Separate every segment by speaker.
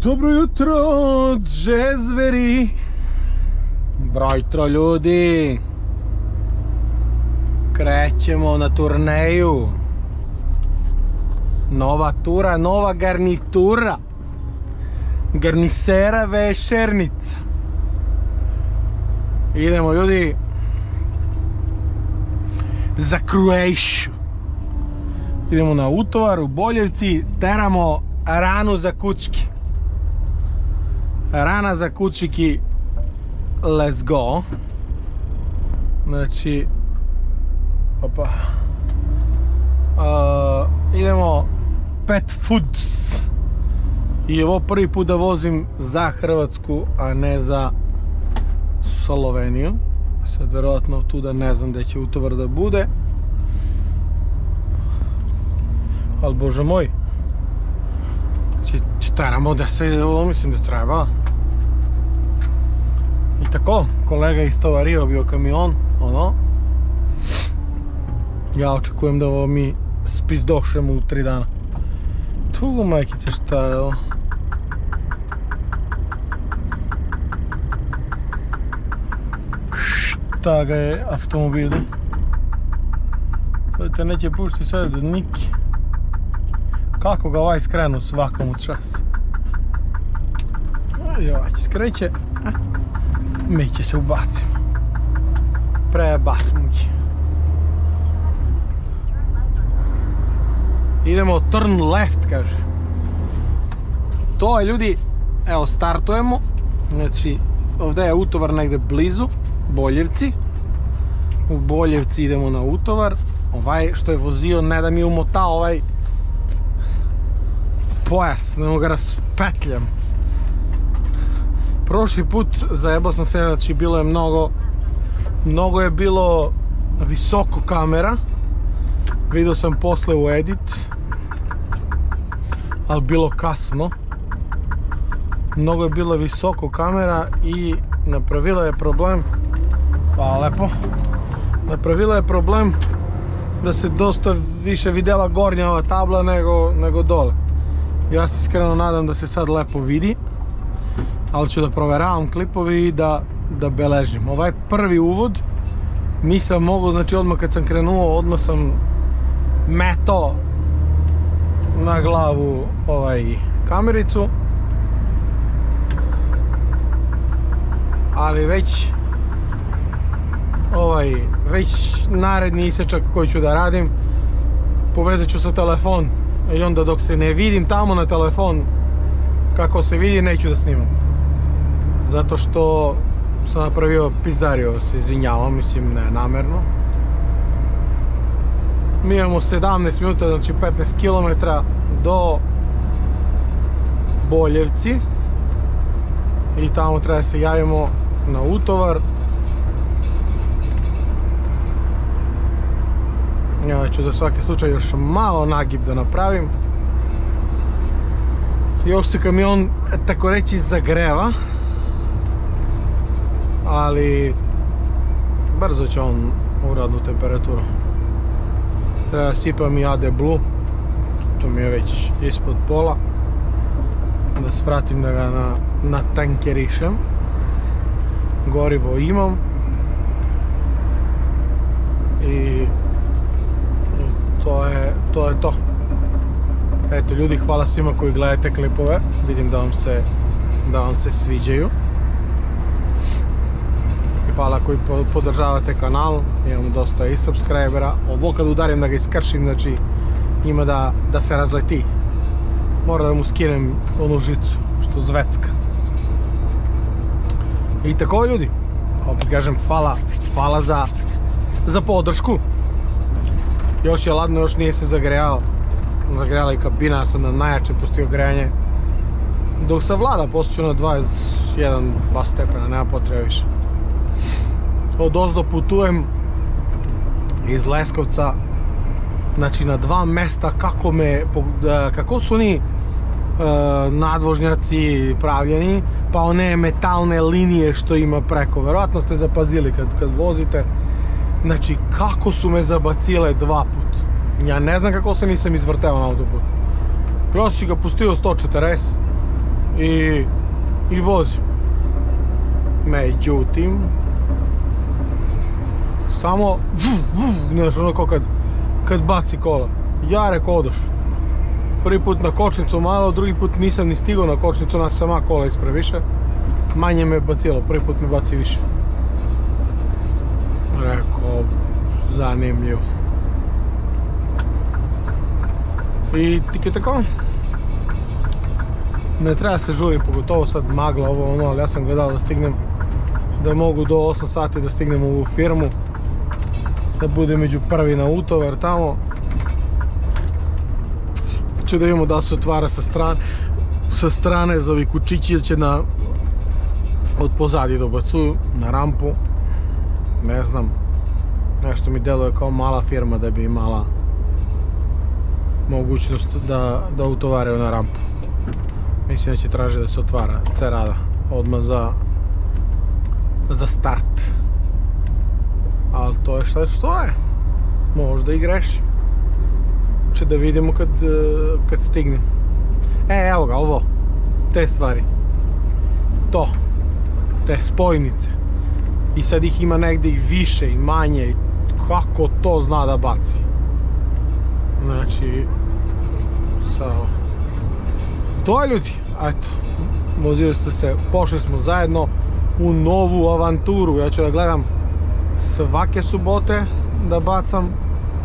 Speaker 1: Dobro jutro od Žezveri. Brojtro ljudi. Krećemo na turneju. Nova tura, nova garnitura. Garnisera vešernica. Idemo ljudi za Croatia. Idemo na utovar u Boljevci, teramo ranu za kućki. Rana za kućiki, let's go. Znači, opa. Idemo Pet Foods. I ovo prvi put da vozim za Hrvatsku, a ne za Sloveniju. Sad verovatno tuda ne znam gdje će utovar da bude. Ali bože moj, teramo da se, ovo mislim da treba. I tako, kolega istovario bio kamion, ono. Ja očekujem da ovo mi spizdošemo u 3 dana. Tu majkice, šta je ovo? Šta ga je automobil? To te neće pušti sad do niki. Kako ga ovaj skrenu svakom u čas. I ovaj će skreće. Mi će se ubacimo. Prebasmo ih. Idemo turn left, kaže. To je ljudi, evo startujemo. Znači, ovdje je utovar negdje blizu, Boljevci. U Boljevci idemo na utovar. Ovaj što je vozio ne da mi je umotao ovaj pojas, ne mogu ga raspetljam. Prošli put zajebao sam se, znači bilo je mnogo je bilo visoko kamera. Vidio sam posle u edit, ali bilo kasno. Mnogo je bilo visoko kamera i napravila je problem. Hvala lepo. Napravila je problem da se dosta više videla gornja ova tabla nego dole. Ja se iskreno nadam da se sad lepo vidi, ali ću da proveravam klipovi i da beležim. Ovaj prvi uvod nisam mogao, znači odmah kad sam krenuo, odmah sam metao na glavu kamericu. Ali već naredni isečak koji ću da radim, povezat ću sa telefon i onda dok se ne vidim tamo na telefon kako se vidi, neću da snimam. Zato što sam napravio pizdario, se izvinjavam, mislim ne namerno. Mi imamo 17 minuta, znači 15 km do Boljevci i tamo treba se javimo na utovar. Ja ću za svaki slučaj još malo nagib da napravim. Još se kamion, tako reći, zagreva, ali brzo će on u radnu temperaturu. Treba sipam i AD Blue, to mi je već ispod pola, da svratim da ga natankerišem. Gorivo imam i to je to. Eto ljudi, hvala svima koji gledate klipove, vidim da vam se sviđaju. I hvala koji podržavate kanal, imam dosta i subscribera. Ovo kad udarim da ga iskršim, znači ima da se razleti. Moram da mu skinem onu žicu što zvecka. I tako ljudi, opet kažem hvala za podršku. Još je ladno, još nije se zagrejao. Zagrejala i kabina, ja sam na najjače pustio grejanje. Dok sam vlada, postoću na 21-2 stepena, nema potrebe više. Od ozdo putujem iz Leskovca, znači na 2 mesta kako su oni nadvožnjaci pravljeni, pa one metalne linije što ima preko. Verovatno ste zapazili kad vozite. Znači kako su me zabacile 2 put. Ja ne znam kako se nisam izvrteo na autoput. Ja si ga pustio 140 i vozim. Međutim, samo znaš ono kao kad baci kola. Ja reko odoš. Prvi put na kočnicu malo, drugi put nisam ni stigao na kočnicu, na sama kola ispred više. Manje me bacilo, prvi put me baci više. Reko, zanimljivo. I tik je tako. Ne treba se žuri, pogotovo sad magla ovo ono, ali ja sam gledao da stignem, da mogu do 8 sati da stignem u ovu firmu, da budem među prvi na utovar tamo. Ću da vidimo da se otvara sa strane za ovi kučići, će od pozadi dobacuju na rampu. Ne znam, nešto mi deluje kao mala firma da bi imala mogućnost da utovaraju na rampu. Mislim da će tražiti da se otvara cerada odmah za start. Ali to je što je. Možda i grešim. Če da vidimo kad stignem. Evo ga, ovo. Te stvari. To. Te spojnice. I sad ih ima negdje i više i manje. Kako to zna da baci? Znači, to je ljudi, eto, vozili ste se, pošli smo zajedno u novu avanturu. Ja ću da gledam svake subote da bacam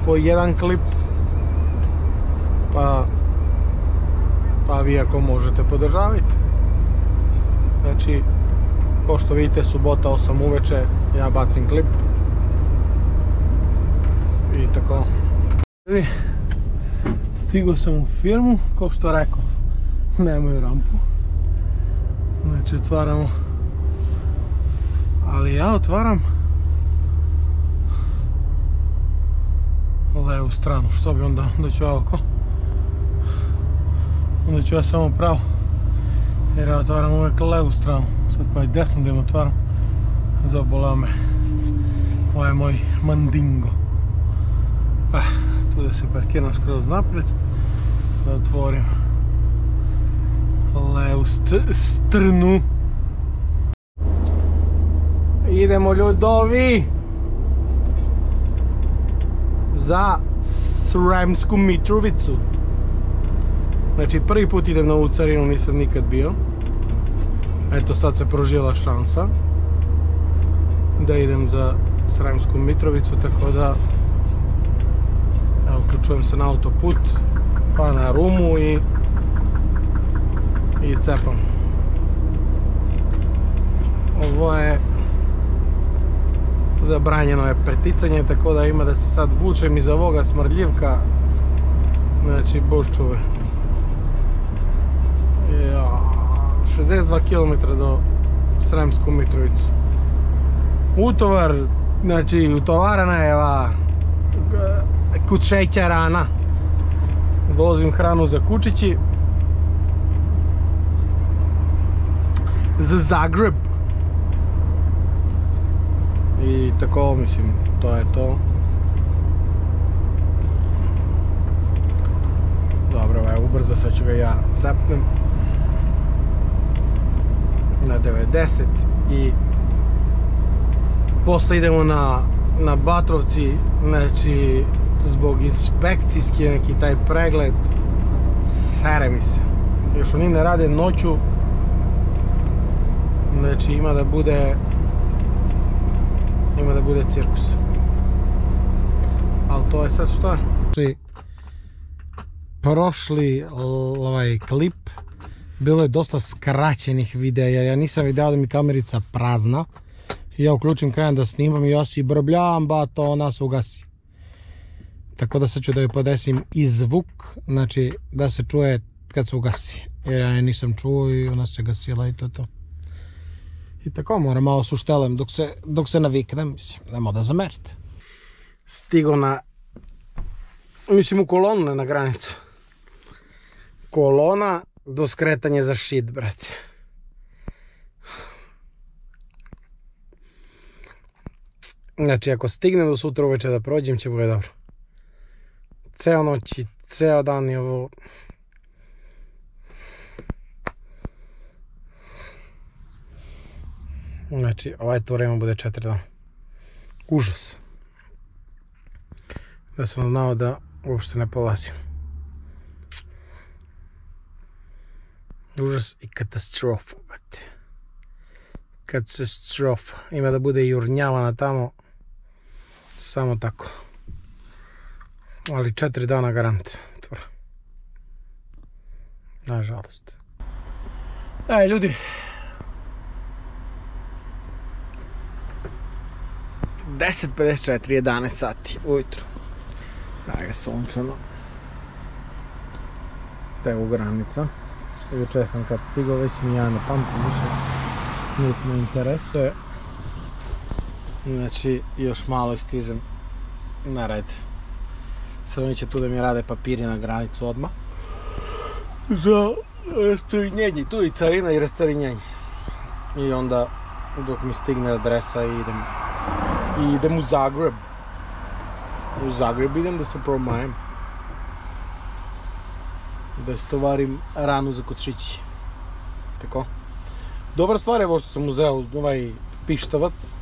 Speaker 1: po jedan klip, pa vi ako možete podržavajte. Znači, kao što vidite, subota 8 uveče ja bacim klip i tako. Stigao sam u firmu, kao što rekao, nemaju rampu, znači otvaramo, ali ja otvaram levu stranu. Što bi onda ću ja oko, onda ću ja samo pravo, jer ja otvaram uvijek levu stranu. Sad pa i desno da im otvaram, zabolao me, ovo je moj mandingo. Tu da se parkiram skroz naprijed, da otvorim levu strnu. Idemo ljudovi za Sremsku Mitrovicu. Znači prvi put idem na ovu carinu, nisam nikad bio. Eto sad se prožila šansa da idem za Sremsku Mitrovicu, tako da uključujem se na autoput, pa na Rumu i cepam. Ovo je zabranjeno je preticanje, tako da ima da se sad vučem iz ovoga smrdljivka. Znači, bož čuve. 62 km do Sremsku Mitrovicu. Utovar, znači utovarana je ova kod šećerana. Vozim hranu za kučići. Za Zagreb. I tako, mislim, to je to. Dobro, evo, ubrzo sad ću ga ja cepnem na 90 i posle idemo na Batrovci, znači zbog inspekcijski neki taj pregled, sere mi se. Još oni ne rade noću, znači ima da bude cirkus. Ali to je sad što? Prošli ovaj klip bilo je dosta skraćenih videa, jer ja nisam video da mi kamerica prazna. Ja uključim, krenem da snimam i ja si brbljam, ba to ona se ugasi. Tako da sad ću da joj podesim i zvuk, znači da se čuje kad se ugasi. Jer ja je nisam čuo i ona se gasila i to. I tako moram malo suštelem dok se naviknem, mislim, nemo da zamerite. Stigo u kolonu, ne na granicu. Kolona do skretanja za šid, brate. Znači, ako stignem do sutra uveče da prođem, će bude dobro. Ceo noć i ceo dan je ovo Znači, ovaj tur ima bude 4 dana. Užas. Da sam znao da uopšte ne polazim. Užas i katastrofa, brate. Katastrofa. Ima da bude jurnjavana tamo. Samo tako. Ali 4 dana garant. Tura. Nažalost. Ljudi. 10:54, 11 sati ujutru. Ga sunčano. Evo granica. Juče sam kad stigao, već ni ja ne pamtim više. Niti me interesuje. Znači, još malo i stižem na red. Sad oni će tu da mi rade papiri na granicu odmah. Za rastarinjenje. Tu i carina i rastarinjenje. I onda, dok mi stigne adresa, idem u Zagreb. U Zagreb idem da se promajem. Da istovarim ranu za kod-šići. Tako. Dobra stvar je ovo što sam uzeo ovaj pištavac.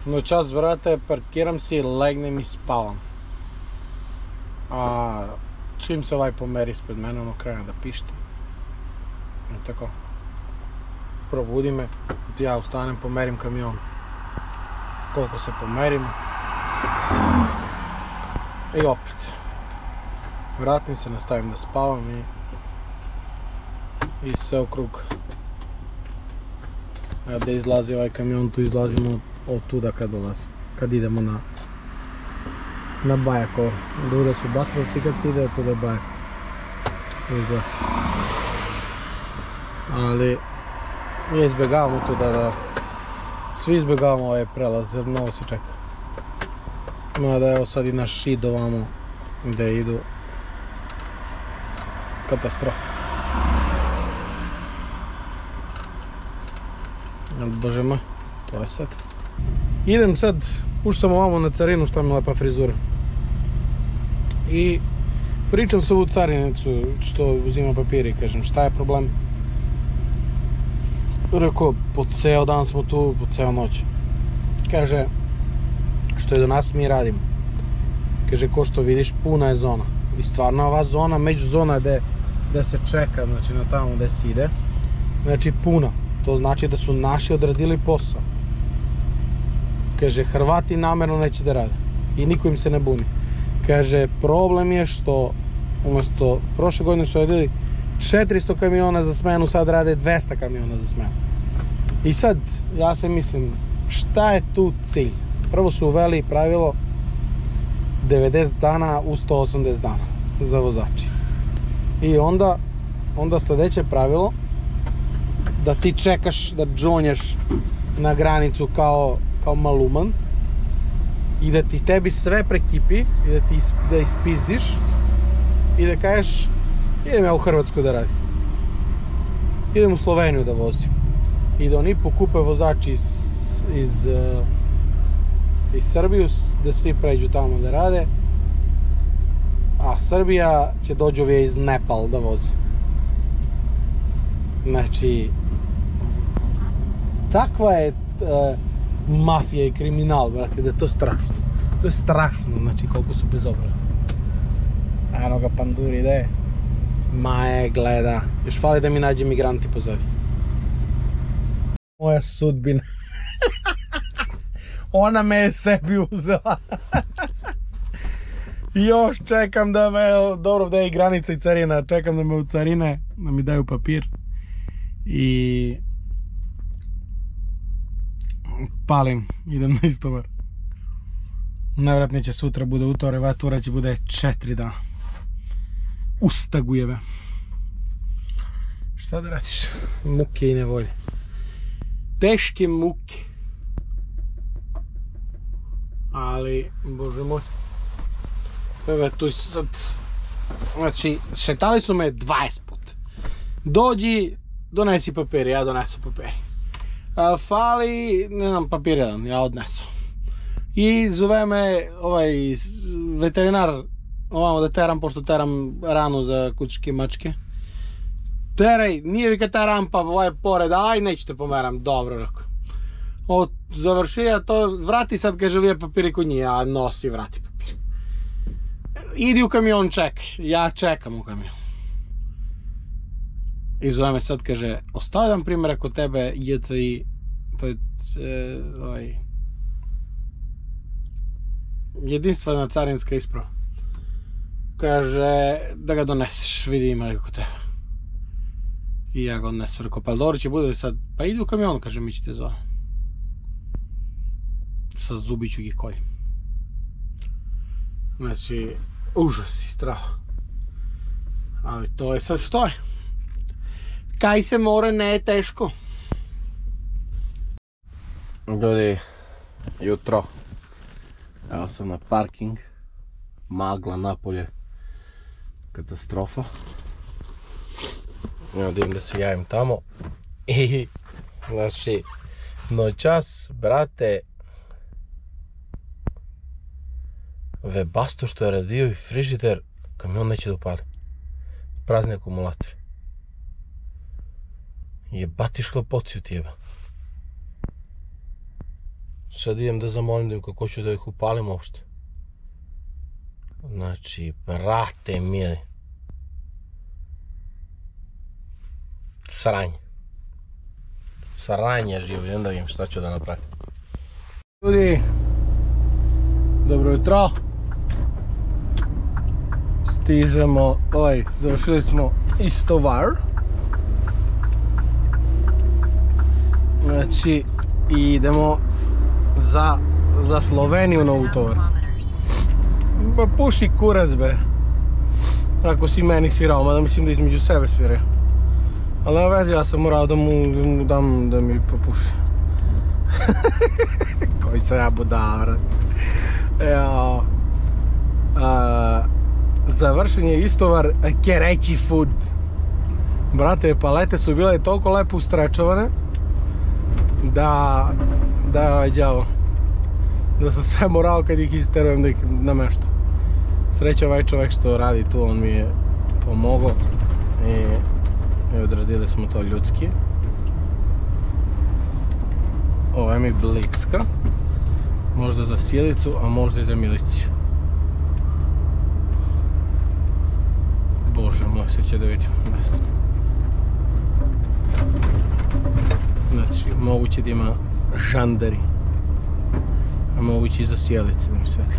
Speaker 1: Noćas, vrate, parkiram se i legnem i spavam. A čim se ovaj pomeri ispred mene, ono krene da pišta. Tako. Probudi me, ja ustanem, pomerim kamion. Koliko se pomerim. I opet. Vratim se, nastavim da spavam i sve u krug. A da izlazi ovaj kamion, tu izlazimo od tuda kad dolazim. Kad idemo na Bajakovo. Ovdje su Batrovci, kad se ide, tuda je Bajakovo. Tu izlazi. Ali izbjegavamo tu da svi izbjegavamo ovaj prelaz, jer mnogo se čeka. Mada evo sad i naš šid ovamo gdje idu. Katastrofa. Bože moj, to je sad. Idem sad, ušao sam ovamo na carinu, šta mi lepa frizura. I pričam sa ovu carinicu što uzima papiri, kažem šta je problem. Rekao, po ceo dan smo tu, po ceo noć. Kaže, što je do nas mi radimo. Kaže, ko što vidiš, puna je zona. I stvarno ova zona, među zona gde se čeka, znači na tamo gde se ide, znači puna. To znači da su naši odradili posao. Kaže, Hrvati namerno neće da rade. I niko im se ne buni. Kaže, problem je što umjesto prošle godine su radili 400 kamiona za smenu, sad rade 200 kamiona za smenu. I sad, ja se mislim, šta je tu cilj? Prvo su uveli pravilo 90 dana u 180 dana za vozači. I onda sljedeće pravilo da ti čekaš da džonješ na granicu kao maluman i da ti tebi sve prekipi i da ispizdiš i da kažeš idem ja u Hrvatsku da radim, idem u Sloveniju da vozim i da oni pokupe vozači iz Srbiju, da svi pređu tamo da rade, a Srbija će dođu ovdje iz Nepal da vozi. Znači, takva je mafija i kriminal, brate, da je to strašno. To je strašno, znači koliko su bezobrazni. Eno ga panduri ide. Maje gleda. Još fali da mi nađe migranti pozadi. Moja sudbina. Ona me je sebi uzela. Još čekam da me, dobro da je i granica i carina, čekam da me u carine, da mi daju papir. I palim, idem na istovar. Najvjerojatnije će sutra bude utorak, ova tura će bude 4 dana. Ustagujeve. Šta da radiš? Muke i nevolje. Teške muke. Ali, bože moj. Evo tu sad, znači, šetali su me 20 put. Dođi, donesi papir, ja donesu papir. Fali, ne znam, papir jedan, ja odnesu. I zove me ovaj veterinar, ovamo da teram, pošto teram ranu za kućke mačke. Teraj, nije vi kad ta rampa ovaj pored, aj neću te pomeram, dobro rekao. Završi ja to, vrati sad, kaže, vije papiri kod njih, a nosi, vrati papir. Idi u kamion, čekaj, ja čekam u kamion. I zove me sad, kaže, ostavljam primjerak kod tebe, JCI, to je jedinstvena carinska isprava. Kaže, da ga doneseš, vidi ima li kod tebe. I ja ga odnesu, rekao, pa dobro će bude sad, pa idi u kamion, kaže, mi ćete zove. Sa zubiću i kolj. Znači, užas i strah. Ali to je sad što je. Kaj se mora, ne je teško. Ljudi, jutro. Evo sam na parking. Magla napolje. Katastrofa. Evo da idem da se javim tamo. I, znači, noćas, brate, Webasto što je radio i frižider, kamion neće da upali. Prazni akumulator. Jebati šlopociju ti jeba. Sad idem da zamolim da im kako ću da ih upalim uopšte. Znači, brate mili. Sranje. Sranje živo, idem da vidim šta ću da napravim. Ljudi, dobro jutro. Stižemo, završili smo Istovar. Znači, idemo za Sloveniju na utovar. Pa puši kurac be. Ako si meni svirao, mada mislim da između sebe sviraju. Ali na vezi, ja sam morao da mu dam da mi popuši. Koji sam ja budala. Evo. Završen je Istovar Kereći food. Brate, palete su bile toliko lepo ustrečovane da sam sve morao kad ih isterujem da ih nameštam. Sreća ovaj čovjek što radi tu, on mi je pomogao i odradili smo to ljudski. Ovo je mi blicka, možda za sjelicu, a možda i za miliciju. Bože moj, sad će da vidim mjesto. Znači, moguće da ima žandari, a moguće i za sjelice da mi svetli.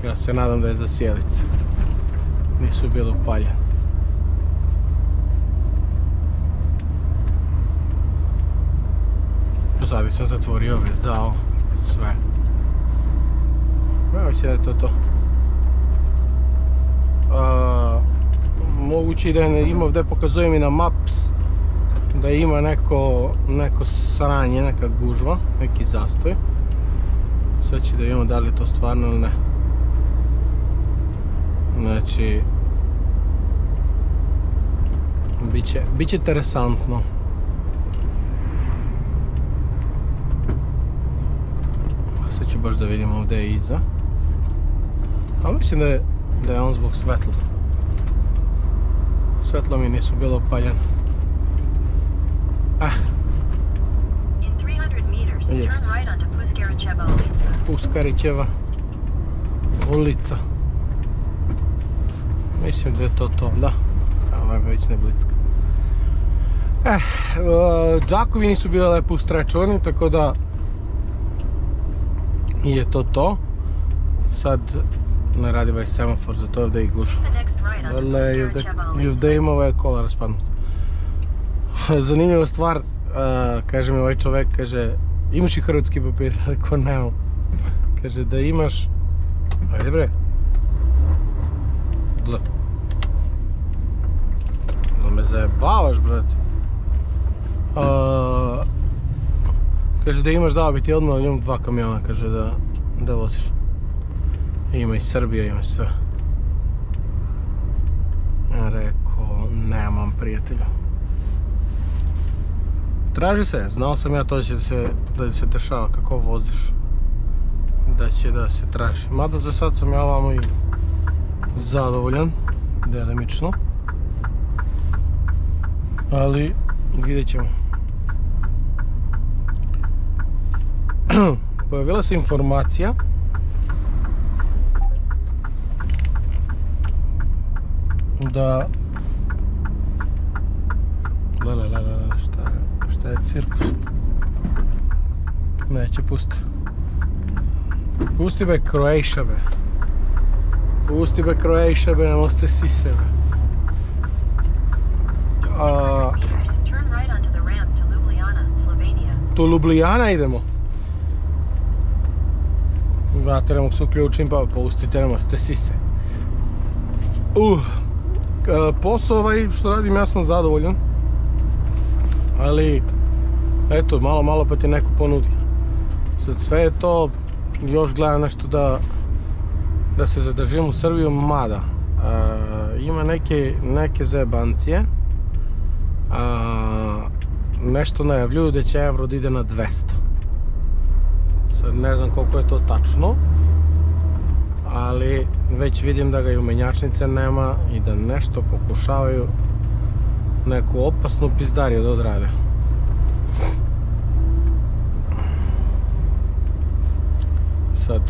Speaker 1: Ja se nadam da je za sjelice. Nisu bile upaljene. Pozadi sam zatvorio vezao sve. Evo će da je to. Moguće da ima ovdje, pokazuje mi na Maps da ima neko sranje, neka gužva, neki zastoj. Sad ću da vidimo da li je to stvarno ili ne. Znači, bit će interesantno. Sad ću baš da vidim ovdje iza. Ali mislim da je on zbog svetla. Svetlo mi nisu bilo upaljene. Jest. Puskarićeva ulica. Mislim da je to, da. Ovo je već ne blicka. Džakovi nisu bile lepo ustrečovani, tako da je to. Sad ne radi ovaj semafor, zato ovdje i gužva. I ovdje ima ovaj kola raspadnut. Zanimljiva stvar, kaže mi ovaj čovjek, kaže, imaš i hrvatski papir? Rekao, nemam. Kaže, da imaš... Ajde bre. Gle. Da me zajebavaš, brate. Kaže, da imaš, dao bi ti odmah, imam 2 kamiona, kaže, da voziš. Ima i Srbija, ima sve. Ja rekao, nemam prijatelja. Traži se, znao sam ja to da će se dešava kako voziš. Da će da se traži. Mada za sad sam ja ovamo i zadovoljan, delimično. Ali vidjet ćemo. pojavila se informacija da šta je cirkus? Neće pusti. Pusti be Croatia be. Pusti be Croatia be, nemo ste sise be. To Ljubljana idemo. Vrate, ne mogu se uključim pa pustite, nemo ste sise. Posao što radim ja sam zadovoljan. Ali, eto, malo pa ti neko ponudi. Sad sve je to, još gledam nešto da se zadržim u Srbiju, mada ima neke zajebancije. Nešto najavljuju da će euro da ide na 200. Sad ne znam koliko je to tačno, ali već vidim da ga i u menjačnice nema i da nešto pokušavaju neku opasnu pizdariju da odrade. Sad,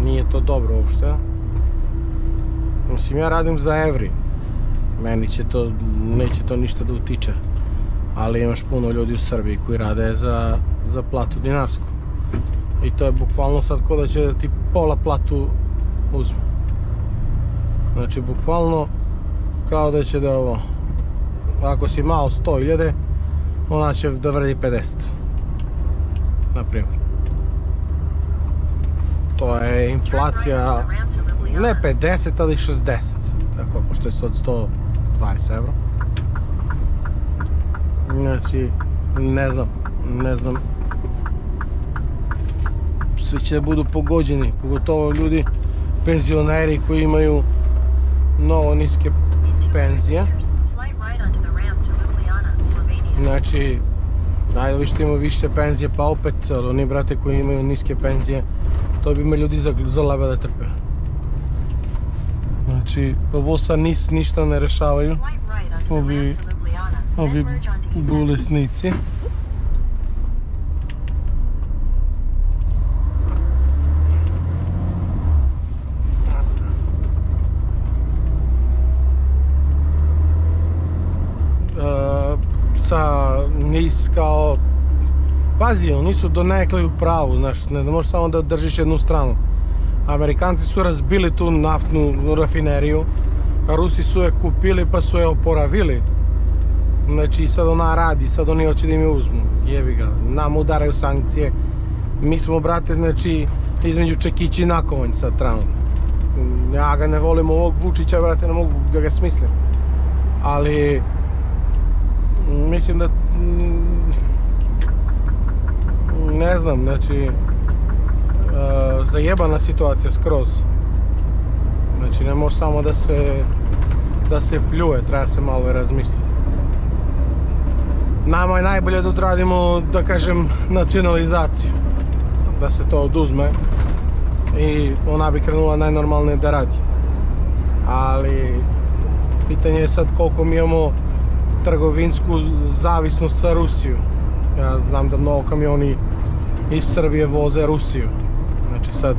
Speaker 1: nije to dobro uopšte. Mislim, ja radim za evri. Meni neće to ništa da utiče. Ali imaš puno ljudi u Srbiji koji rade za platu dinarsku. I to je bukvalno sad ko da će da ti pola platu uzme. Znači, bukvalno kao da će da ovo, ako si imao 100.000, ona će da vredi 50. Naprimjer. To je inflacija, ne 50, ali 60. Tako, pošto je sad 120 euro. Znači, ne znam. Svi će da budu pogođeni, pogotovo ljudi, penzioneri koji imaju mnogo niske penzije. Znači, ajde vi što imaju više penzije, pa opet, ali oni brate koji imaju niske penzije, to bi me ljudi za leba da trpe. Znači, ovo sad ništa ne rešavaju, ovi bolesnici. Kao, pazi, oni su donekle u pravu, znaš, ne možeš samo da držiš jednu stranu. Amerikanci su razbili tu naftnu rafineriju, a Rusi su je kupili pa su je oporavili. Znači, sad ona radi, sad oni hoće da im je uzmu, jebi ga, nam udaraju sankcije. Mi smo, brate, znači, između čekići i nakovanj sad trenutno. Ja ga ne volim ovog Vučića, brate, ne mogu da ga smislim. Ali mislim da ne znam, znači zajebana situacija skroz. Znači ne može samo da se pljuje, treba se malo razmisliti. Nama je najbolje da odradimo, da kažem, nacionalizaciju, da se to oduzme i ona bi krenula najnormalnije da radi. Ali pitanje je sad koliko mi imamo trgovinsku zavisnost sa Rusijom. Ja znam da mnogo kamioni iz Srbije voze Rusiju. Znači sad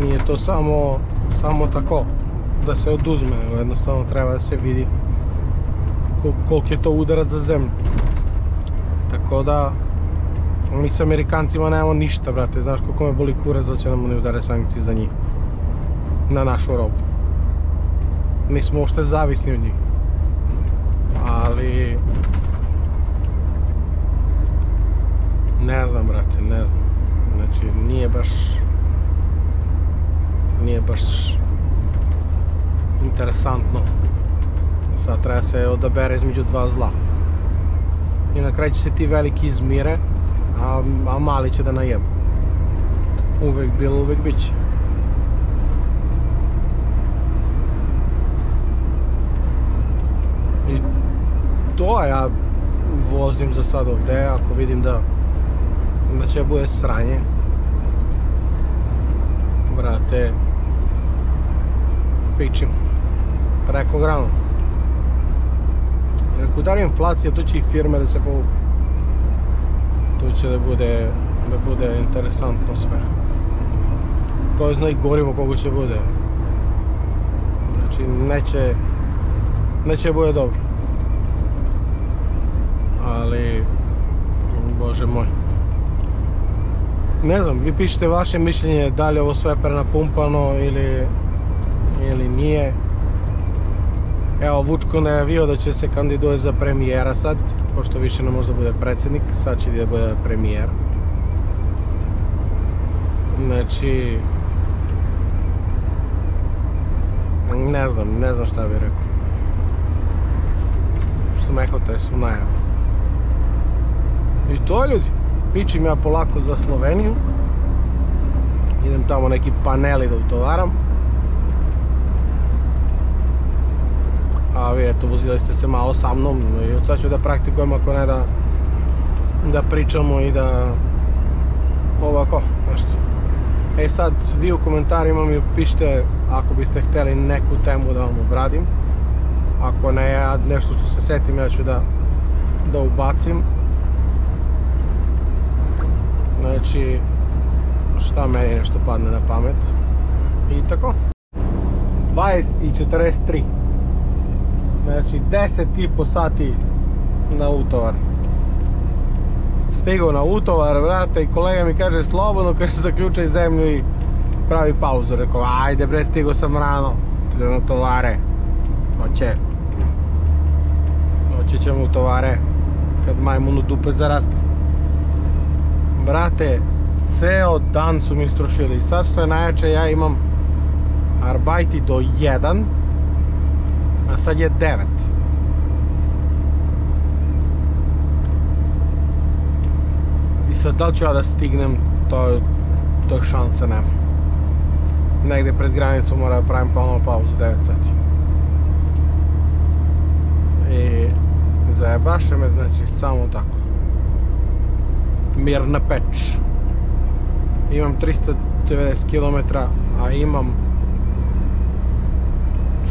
Speaker 1: nije to samo tako da se oduzme, nego jednostavno treba da se vidi koliko je to udarac za zemlju. Tako da mi s Amerikancima nemamo ništa, brate. Znaš koliko me boli kurac da će nam ne udare sankcije za njih. Na našu robu. Nismo uopšte zavisni od njih. Ali ne znam, brate, ne znam. Znači nije baš interesantno. Sad treba se odabere između dva zla. I na kraju će se ti veliki izmire, a mali će da najebu. Uvek bilo, uvek bit će. I to ja vozim za sad ovde, ako vidim da će bude sranje. Brate, pičim preko granu. Jer ako udari inflacija, to će i firme da se povuku. Tu će da bude interesantno sve. Ko zna i govorimo koliko će bude. Znači neće bude dobro. Ali, bože moj. Ne znam, vi pišite vaše mišljenje da li je ovo sve prenapumpano ili nije. Evo, Vučko najavio da će se kandiduje za premijera sad, pošto više ne može da bude predsjednik, sad će da bude premijer. Znači, ne znam šta bih rekao. Smehote su najavu. I to, ljudi, pičim ja polako za Sloveniju. Idem tamo neki paneli da utovaram. A vi eto, vozili ste se malo sa mnom i od sad ću da praktikujem, ako ne da pričamo i da ovako, nešto. E sad, vi u komentarima mi pišite ako biste htjeli neku temu da vam obradim. Ako ne, ja nešto što se setim ja ću da ubacim. Znači, šta meni nešto padne na pamet. I tako. 20:43. Znači 10,5 sati na utovar. Stigao na utovar, vrate, i kolega mi kaže slobodno, kaže zaključaj zemlju i pravi pauzu. Rekao, ajde bre, stigao sam rano, idem na tovare. Hoće ćemo u tovare kad majmunu dupe zaraste. Brate, ceo dan su mi istrošili i sad što je najjače, ja imam arbajti do 1, a sad je 9. I sad da li ću ja da stignem, to šanse nema. Negdje pred granicom mora da pravim ponovno pauzu 9 sati. I zajebaše me, znači samo tako. Mirna Peč. Imam 390 km, a imam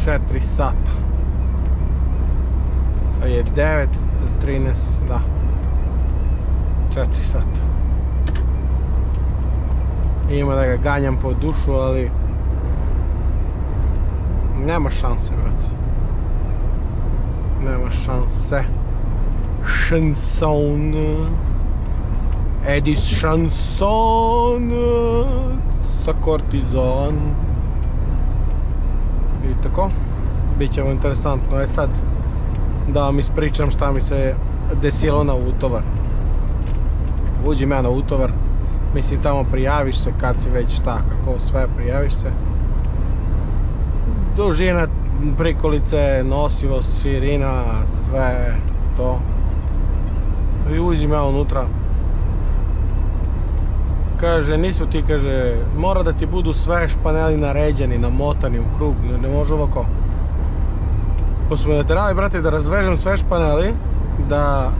Speaker 1: 4 sata. Sad je 9, 13, da. 4 sata. Ima da ga ganjam po dušu, ali nema šanse, brate. Nema šanse. Šanson. Edis šanson sa kortizon. I tako. Biće ovo interesantno. E sad, da vam ispričam šta mi se desilo na utovar. Uđem ja na utovar. Mislim, tamo prijaviš se kad si već šta, kako sve prijaviš se. Dužina prikolice, nosivost, širina, sve to. I uđem ja unutra. Kaže, nisu ti, kaže, mora da ti budu sve španeli naređeni, namotani u krug, ne može ovako. Pa su me naterali, brate, da razvežem sve španeli, da...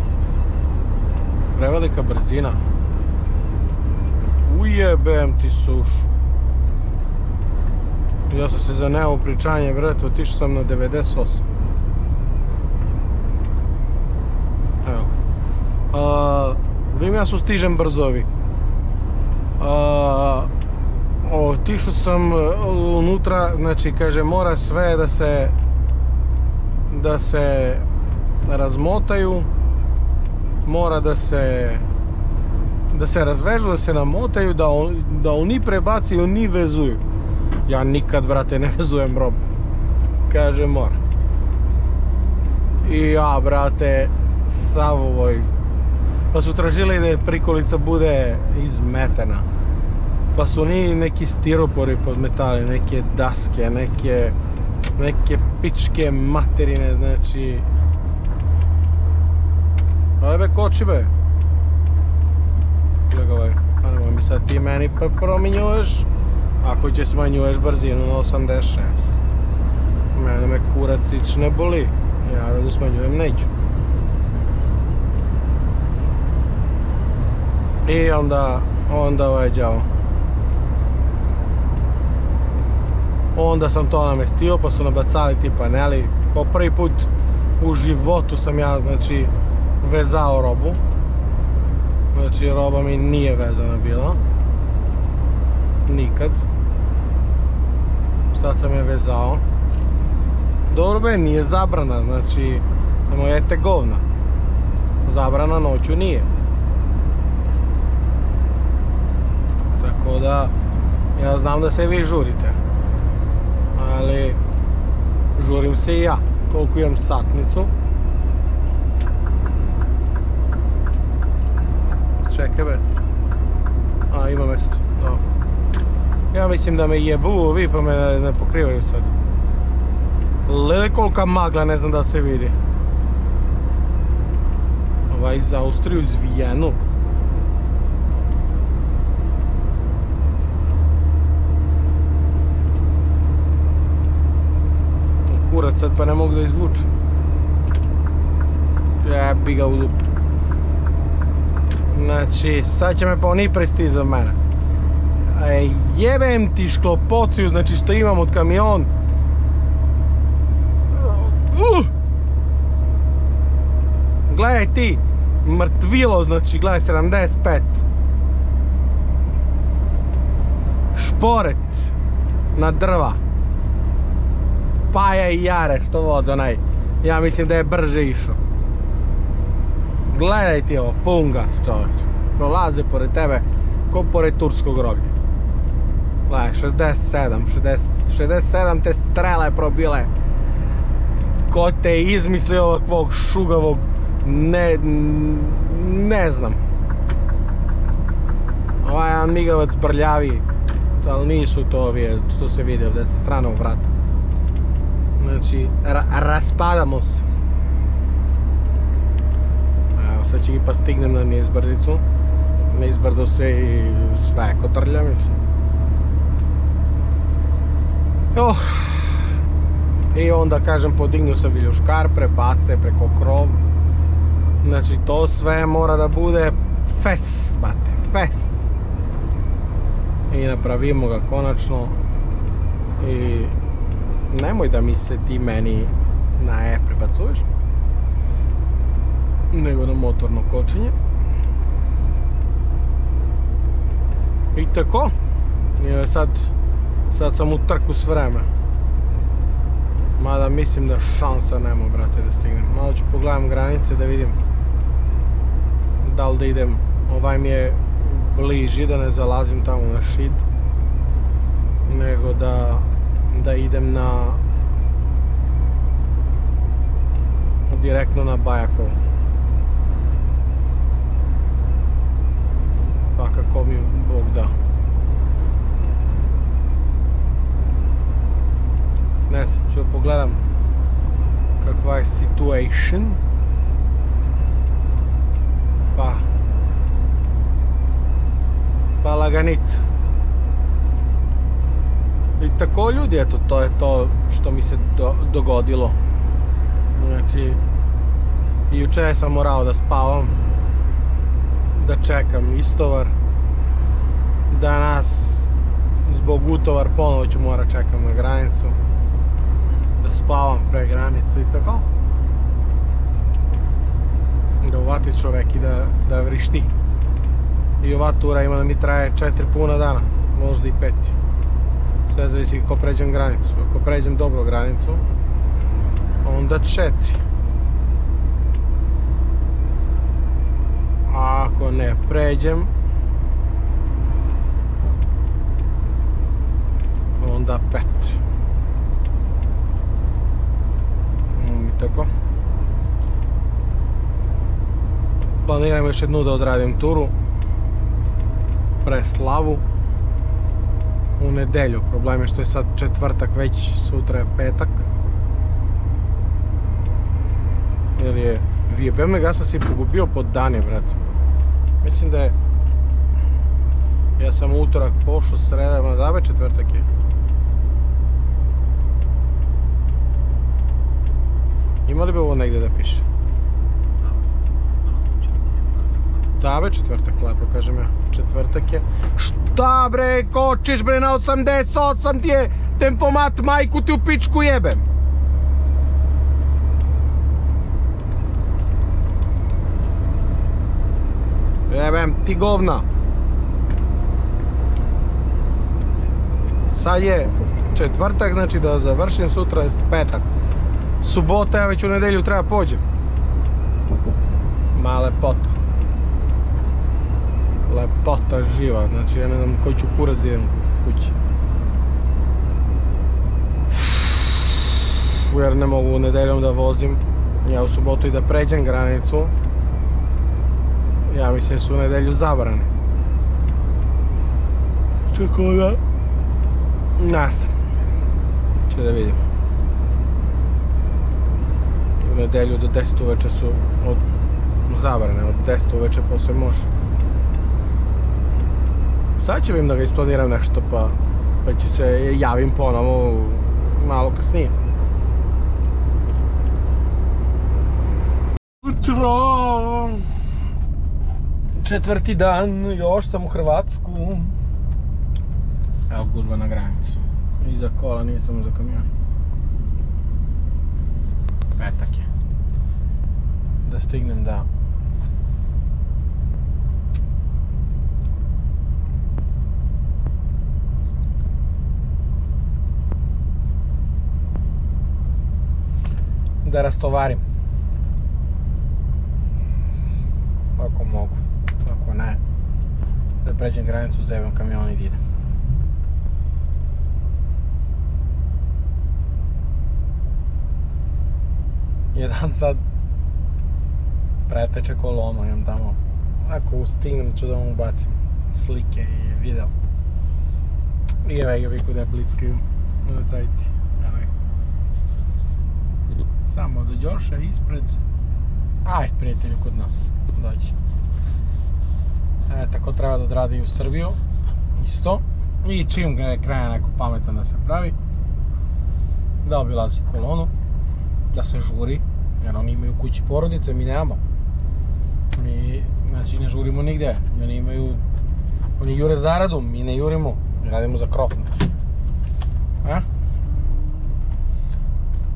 Speaker 1: Prevelika brzina. Ujebem ti sušu. Ja sam se zaneo u pričanje, brate, otišao sam na 98. Evo ga. Vim ja stižem brzovi. Otišao sam unutra, znači kaže mora sve da se razmotaju, mora da se razvežu, da se namotaju, da oni prebaci i oni vezuju. Ja nikad, brate, ne vezujem robu. Kaže mora. I ja, brate, sav ovoj. Pa su tražili da prikolica bude izmetena. Pa su neki stiropori podmetali, neke daske, neke pičke materine, znači... Ajde be, koči be. Gledaj, pa nemoj mi sad ti meni prominjuješ. Ako će smanjuješ brzinu na 86. Mene me kurac ić ne boli. Ja da ga smanjujem neću. I onda ovaj đavo. Onda sam to namestio, pa su nabacali ti paneli. Po prvi put u životu sam ja, znači, vezao robu. Znači roba mi nije vezana bila. Nikad. Sad sam je vezao. Dobro be, nije zabrana, znači nemoj jete govna. Zabrana noću nije. Tako da, ja znam da se vi žurite. Ali, žurim se i ja. Koliko imam satnicu. Čekaj be. A, ima mjesto. Dobro. Ja mislim da me jebu ovi pa me ne pokrivaju sad. Lele kolika magla, ne znam da se vidi. Ovaj iz Austriju, iz Vijenu. Kurac sad pa ne mogu da izvučem. Jebi ga u dupu. Znači, sad će me pa oni presti za mene. Jebem ti šklopociju, znači što imam od kamion. Gledaj ti, mrtvilo, znači gledaj 75. Šporet na drva. Paja i Jare što voz onaj. Ja mislim da je brže išao. Gledaj ti ovo, pun gas čovječ. Prolaze pored tebe ko pored turskog groblja. Gledaj, 67 te strele probile. Ko te je izmislio ovakvog šugavog, ne znam. Ovaj jedan migavac prljavi, ali nisu to ovi što se vidi ovdje sa stranog vrata. Znači, raspadamo se. Evo, sad će i pa stignem na nizbrdicu. Nizbrdo se i sve kotrlja, mislim. I onda, kažem, podignu se viljuškar, prebace preko krov. Znači, to sve mora da bude fes, bate, fes. I napravimo ga konačno. I nemoj da mi se ti meni na prebacuješ, nego na motorno kočenje. I tako. Sad sam u trku s vreme. Mada mislim da šansa nema, brate, da stignem. Malo ću pogledam granice da vidim da li da idem. Ovaj mi je bliži, da ne zalazim tamo na šid, nego da idem direktno na Bajakovo. Pa kako mi Bog da. Ne znam, ću pogledam kakva je situation. Pa laganica. I tako ljudi, eto, to je to što mi se dogodilo. Znači, juče sam morao da spavam, da čekam istovar. Danas, zbog utovar, ponovo ću morat čekam na granicu. Da spavam pre granicu i tako. Da uvati čovek i da vrišti. I ova tura ima da mi traje 4 puna dana, možda i 5. Sve zavisi kako pređem granicu. Ako pređem dobro granicu, onda 4. A ako ne pređem, onda 5. I tako. Planiram još jednu da odradim turu. Pre slavu. U nedelju. Problem je što je sad četvrtak, već sutra je petak. Jer je vijebem me, ja sam si pogubio pod dane, brate. Mislim da je... Ja sam utorak pošao, sreda, da već četvrtak je. Ima li bi ovo negdje da piše? Da, već četvrtak, lepo kažem ja. Četvrtak je. Šta bre, kočiš bre na 88 ti je tempomat, majku ti u pičku jebem. Jebe Jem ti govna. Sad je četvrtak, znači da završim, sutra je petak. Subota, ja već u nedelju treba pođem. Ma lepota. Lepota živa, znači ja ne znam koji ću kurac idem kući. Jer ne mogu nedeljom da vozim. Ja u subotu i da pređem granicu. Ja mislim su u nedelju zabrane. Tako da... Nastam. Če da vidim. U nedelju do 10 uveče su zabrane, od 10 uveče posle može. Sad ću vidim da ga isplaniram nešto pa će se javim ponovo malo kasnije. Utro! Četvrti dan, još sam u Hrvatsku. Evo gužva na granicu. Iza kola, nije samo za kamion. Petak je. Da stignem da rastovarim. Ako mogu, ako ne, da pređem granicu, uzemem kamion i idem. Jedan sad preteče kolonu, imam tamo, ako stignem ću da vam ubacim slike i video. I evo ga vi kuda blickaju milicajci. Samo do Đoša ispred. Ajde prijatelju kod nas, dođi. Tako treba da odradi u Srbiju, isto. I čim krene neko pametan da se pravi, da obilazi kolonu, da se žuri, jer oni imaju kući porodice, mi nemamo. Mi, znači, ne žurimo nigde, oni jure zaradu, mi ne jurimo, mi radimo za krofnu.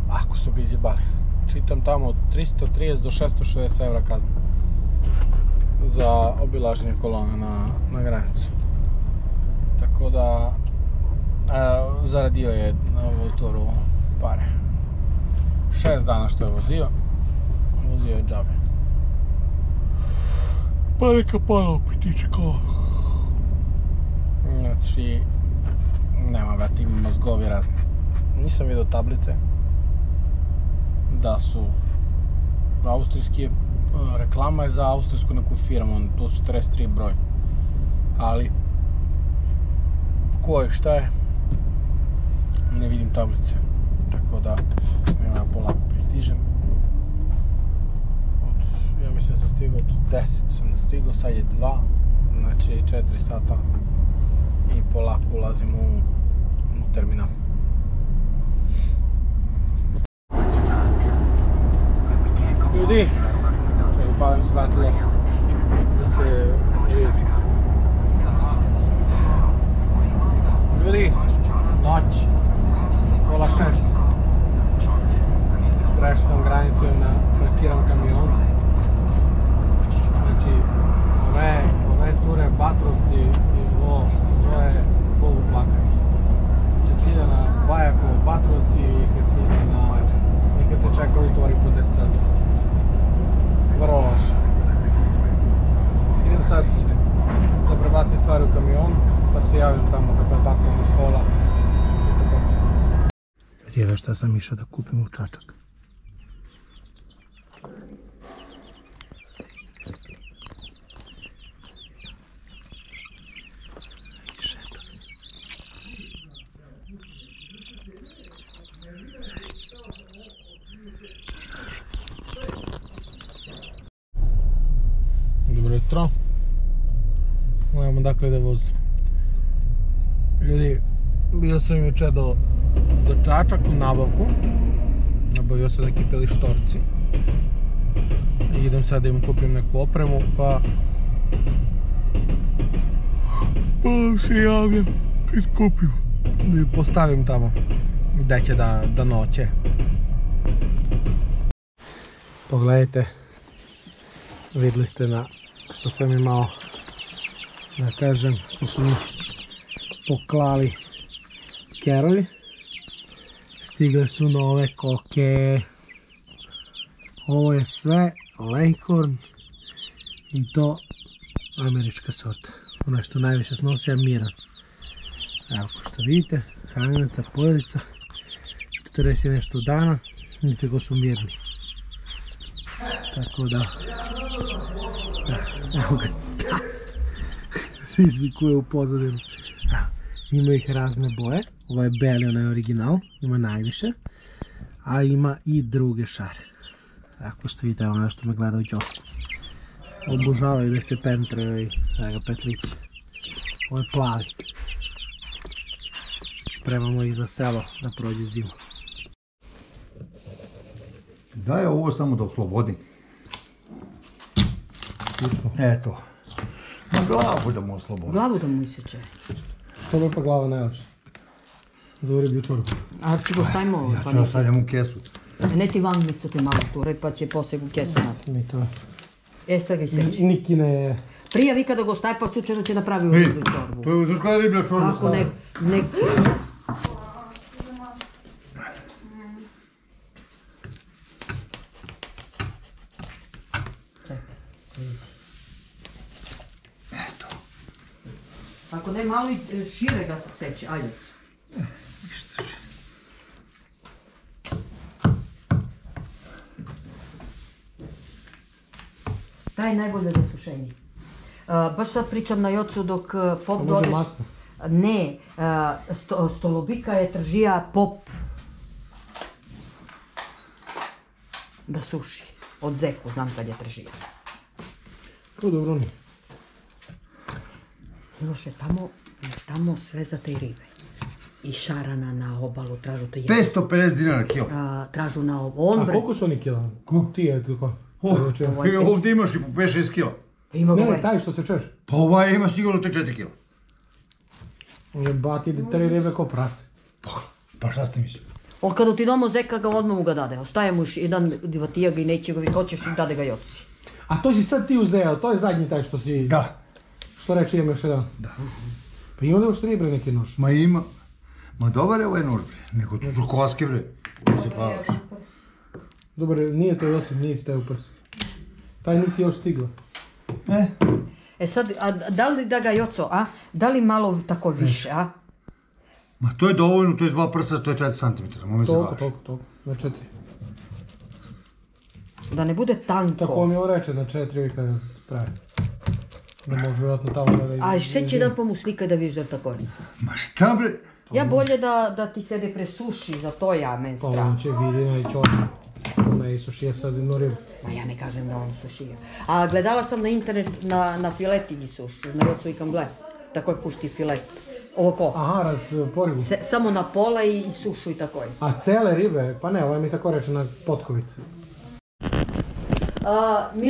Speaker 1: Ako su ga izjebali. Čitam tamo od 330 do 660 evra kazna za obilaženje kolona na granicu. Tako da zaradio je na ovu turu pare. 6 dana što je vozio je džabe. Pa neka ponovo pritiče kola. Znači, nema vrati, ima mazgovi razni. Nisam vidio tablice da su austrijski, reklama je za austrijsku neku firmu, plus 43 broj, ali ko je šta je, ne vidim tablice, tako da ja polako pristižem. Ja mislim da sam stigao od 10 sam stigao, sad je 2, znači 4 sata i polako ulazim u terminal. Ljudi, upalim svetlo da se vidi. Ljudi, noć, pola 6. Prešao sam granicu i parkiram kamion. Znači, ove ture Batrovci i ovo je Bogu plakati. Kad si ide na Bajakovo, Batrovci i kad si ide kad se čeka u tori po 10 sati. Vrlo loše. Idem sad da prebacim stvari u kamion, pa se javim tamo da prebakujem kola i tako. Evo šta sam išao da kupim u Čačak. Dobro jutro. Gledamo dakle da vozim. Ljudi, bio sam juče do Čačak u nabavku. Nabavio sam neki pelištorci. I idem sad da im kupim neku opremu, pa se javljam kad kupim. Da ih postavim tamo gde će da noće. Pogledajte, vidjeli ste što sam imao da kažem, što su mi poklali kerolji. Stigle su nove koke. Ovo je sve Leghorn i to američka sorta. Ona što najviše snosi je Miran. Evo, ko što vidite, hranjenica, pojelica, 40 nešto dana, vidite ko su mirni. Tako da, evo ga tast, se izvikuje u pozadinu. Ima ih razne boje, ovo je beli, onaj original, ima najviše, a ima i druge šare. Ako što vidite, ono što me gleda u ćošku. Obožavaju da se pentraju i petlići. Ovo je plavi. Spremamo ih za selo da prođe zimu.
Speaker 2: Daj ovo samo da oslobodi. Eto. Na glavu da mu oslobodi.
Speaker 3: Glavu da mu isječe.
Speaker 1: Što bi pa glava najlepša? Za riblju čorbu.
Speaker 3: A ti go stavimo ovo?
Speaker 2: Ja ću ostavljam u kesu.
Speaker 3: Ne ti vanglicu te malo turaj pa će poslije u kesu naći.
Speaker 1: Mi to.
Speaker 3: Sad ga seći.
Speaker 1: Nikine je...
Speaker 3: Prije vi kada go staje pa slučajno će napravi u riblju čorbu.
Speaker 2: To je znaš kada je riblja čorba
Speaker 3: Ako ne... Ako ne malo i šire ga se seći, ajde. Taj je najbolje za sušenje. Baš sad pričam na Jocu dok pop
Speaker 1: Može
Speaker 3: dođeš...
Speaker 1: masno.
Speaker 3: Ne, stolobika je tržija pop. Da suši. Od zeku, znam kad je tržija.
Speaker 1: To dobro nije.
Speaker 3: Miloše, tamo sve za te ribe. I šarana na obalu, tražu te
Speaker 2: 550 dinara kilo.
Speaker 3: tražu na
Speaker 1: A
Speaker 3: ombre.
Speaker 1: koliko su oni kila? Ti je tako.
Speaker 2: Ovdje imaš i po 5-6 kila.
Speaker 1: Ne, taj što se češ.
Speaker 2: Pa ovaj ima sigurno te 4 kila.
Speaker 1: Jebati 3 ribe ko prase.
Speaker 2: Pa šta ste mislili?
Speaker 3: On kada ti domo zeka ga odmah mu ga dade. Ostaje mu još jedan divatija ga i neće ga, vi hoćeš i dade ga Joci.
Speaker 1: A to si sad ti uzeo, to je zadnji taj što si...
Speaker 2: Da.
Speaker 1: Što reče imam još jedan?
Speaker 2: Da.
Speaker 1: Pa ima li još 3 bre neki nož?
Speaker 2: Ma ima. Ma dobar je ovaj nož bre. Nego tu su koske bre. Se bavaš.
Speaker 1: Dobar, nije to Joci, nisi taj u prsi. Taj nisi još stigla.
Speaker 3: Sad, a da li da ga Joco, a? Da li malo tako više, a?
Speaker 2: Ma to je dovoljno, to je 2 prsa, to je 4 cm. Mome se bavaš.
Speaker 1: Toliko, na 4.
Speaker 3: Da ne bude tanko.
Speaker 1: Tako mi on reče, na 4 uvijek kada se pravi. Da može vjerojatno tamo da ga...
Speaker 3: A še će jedan pomuslika da vidiš da tako je?
Speaker 2: Ma šta bre?
Speaker 3: Ja bolje da ti sede presuši, za to ja men
Speaker 1: Pa
Speaker 3: strah.
Speaker 1: on će vidi na čorbu. Ona i sušija sad jednu ribu.
Speaker 3: Ma ja ne kažem da on sušija. A gledala sam na internet, na filetinji suši, na Jocu i kam gled. Tako je pušti filet. Ovako.
Speaker 1: Aha, porivu.
Speaker 3: Samo na pola i sušu i tako je.
Speaker 1: A cele ribe? Pa ne, ovo mi tako reče na potkovici.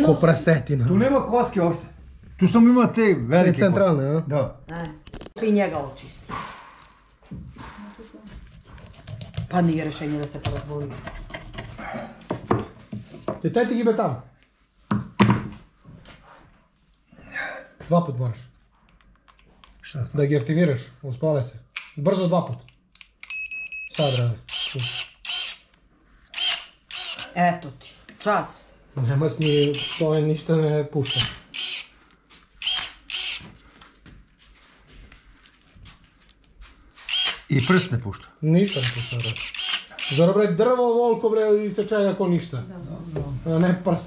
Speaker 1: Ko prasetina.
Speaker 2: Tu nema koske uopšte. Tu samo ima te velike koske.
Speaker 1: Centralne, a?
Speaker 2: Da.
Speaker 3: I njega očisti. Pa nije rješenje da se to razboli.
Speaker 1: I taj ti gibe tamo. 2 put moraš.
Speaker 2: Šta to?
Speaker 1: Da gi aktiviraš, uspale se. Brzo 2 put. Sad radi.
Speaker 3: Eto ti, čas.
Speaker 1: Nema s njih, to je ništa ne pušta.
Speaker 2: I prst ne pušta.
Speaker 1: Ništa ne pušta, bre. Zora bre, drvo, volko bre, i se čega ko ništa. A ne prs.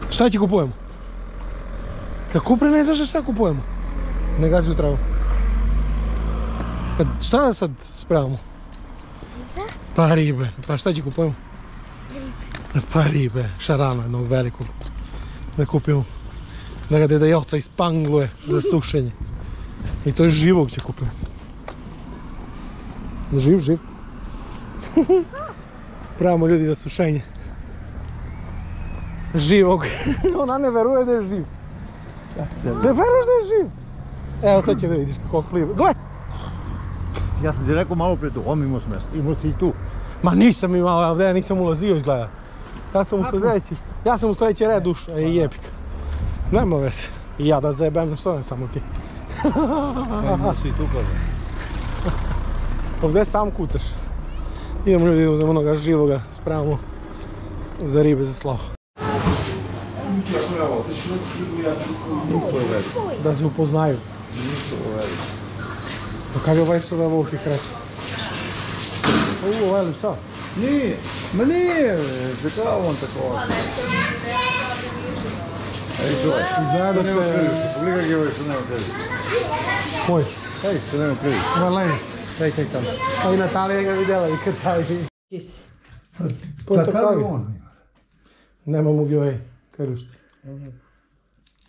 Speaker 1: Šta ti kupujemo? Kako pre ne znaš šta kupujemo? Ne gazi u travu. Pa šta da sad spremamo? Pa ribe. Pa šta ti kupujemo? Pa ribe. Šarana jednog velikog. Da kupimo. Da ga deda Joca ispangluje za sušenje. I to je živog će kupimo. Živ. Spremamo ljudi za sušenje. Živog. Ona ne veruje da je živ. Ne veruješ da je živ? Evo sad će da vidiš kako kliva. Gle!
Speaker 2: Ja sam ti rekao malo pre tu, on imao smjesto. Imao si i tu.
Speaker 1: Ma nisam imao, ovdje nisam ulazio izgleda. Ja sam u sljedeći red ušao i jebika. Nema veze. I ja da zajebem, što ne samo ti.
Speaker 2: Pa si tu kaže.
Speaker 1: Ovdje sam kucaš. Idemo ljudi, uzem onoga živoga, spremamo za ribe za slavu. Da se upoznaju. Pa kak je ovaj što da volki kreću? Ovo je lica.
Speaker 2: Nije, ma nije, zakaj on tako? Ej, to je.
Speaker 1: Izgleda da
Speaker 2: Nema
Speaker 1: se...
Speaker 2: krivice, pogledaj kako je ovaj što nema krivice.
Speaker 1: Koji?
Speaker 2: Ej, što nema krivice.
Speaker 1: Ovo je Leni. Čekaj tamo. A i Natalija ga vidjela i kad taj...
Speaker 2: Takav je on.
Speaker 1: Nema mu giveaway. Kaj rušti?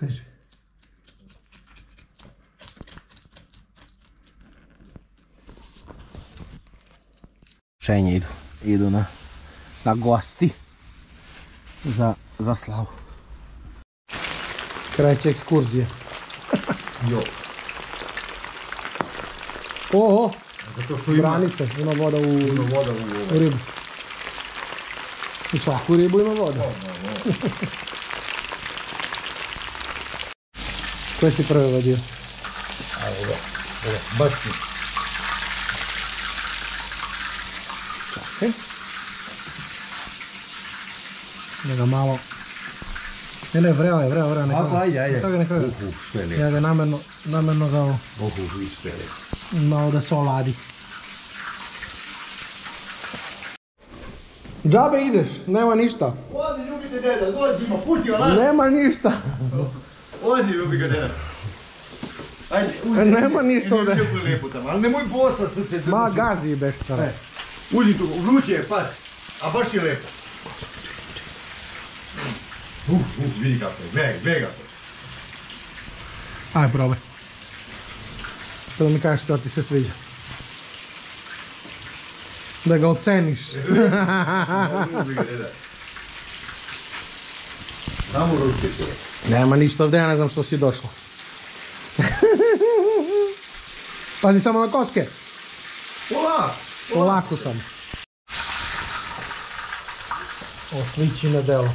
Speaker 2: Teži.
Speaker 1: Šenje idu na gosti za slavu. Kreće ekskurzije.
Speaker 2: Jo.
Speaker 1: Oho,
Speaker 2: Zato što ima
Speaker 1: brani se, ima voda
Speaker 2: voda
Speaker 1: u ribu. U svaku ribu ima voda. Koji si prvi vodio?
Speaker 2: bačni.
Speaker 1: Čakaj. Da ga malo... Ne, vreo je, nekako.
Speaker 2: Ajde.
Speaker 1: Nekako.
Speaker 2: Što je lijepo.
Speaker 1: Ja ga namjerno ga ovo,
Speaker 2: Što je lijepo.
Speaker 1: malo da se oladi. Džabe ideš, nema ništa.
Speaker 2: Odi, ljubite deda, dođi, ima puti, ona.
Speaker 1: Nema ništa.
Speaker 2: Odi, ljubi ga deda. Ajde,
Speaker 1: Nema ništa ovdje.
Speaker 2: Lijepo tamo, ali nemoj bosa srce.
Speaker 1: Ma gazi beščara.
Speaker 2: Uđi tu, vruće je, pazi. A baš je lijepo. Vidi kako je, gledaj kako je.
Speaker 1: Aj, probaj. To da mi kažeš što ti se sviđa. Da ga oceniš.
Speaker 2: Ljubi ga deda. Samo ruke će.
Speaker 1: Nema ništa ovdje, ja ne znam što si došla. Pazi samo na koske. Polako sam. Osliči na delo.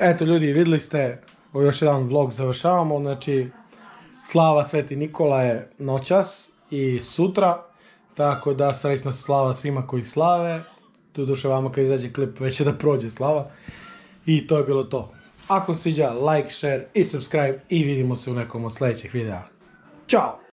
Speaker 1: Eto ljudi, vidjeli ste, još jedan vlog završavamo, znači slava Sveti Nikola je noćas i sutra, tako da srećna slava svima koji slave, doduše vama kad izađe klip već će da prođe slava i to je bilo to. Ako vam sviđa, like, share i subscribe i vidimo se u nekom od sljedećih videa. Ćao!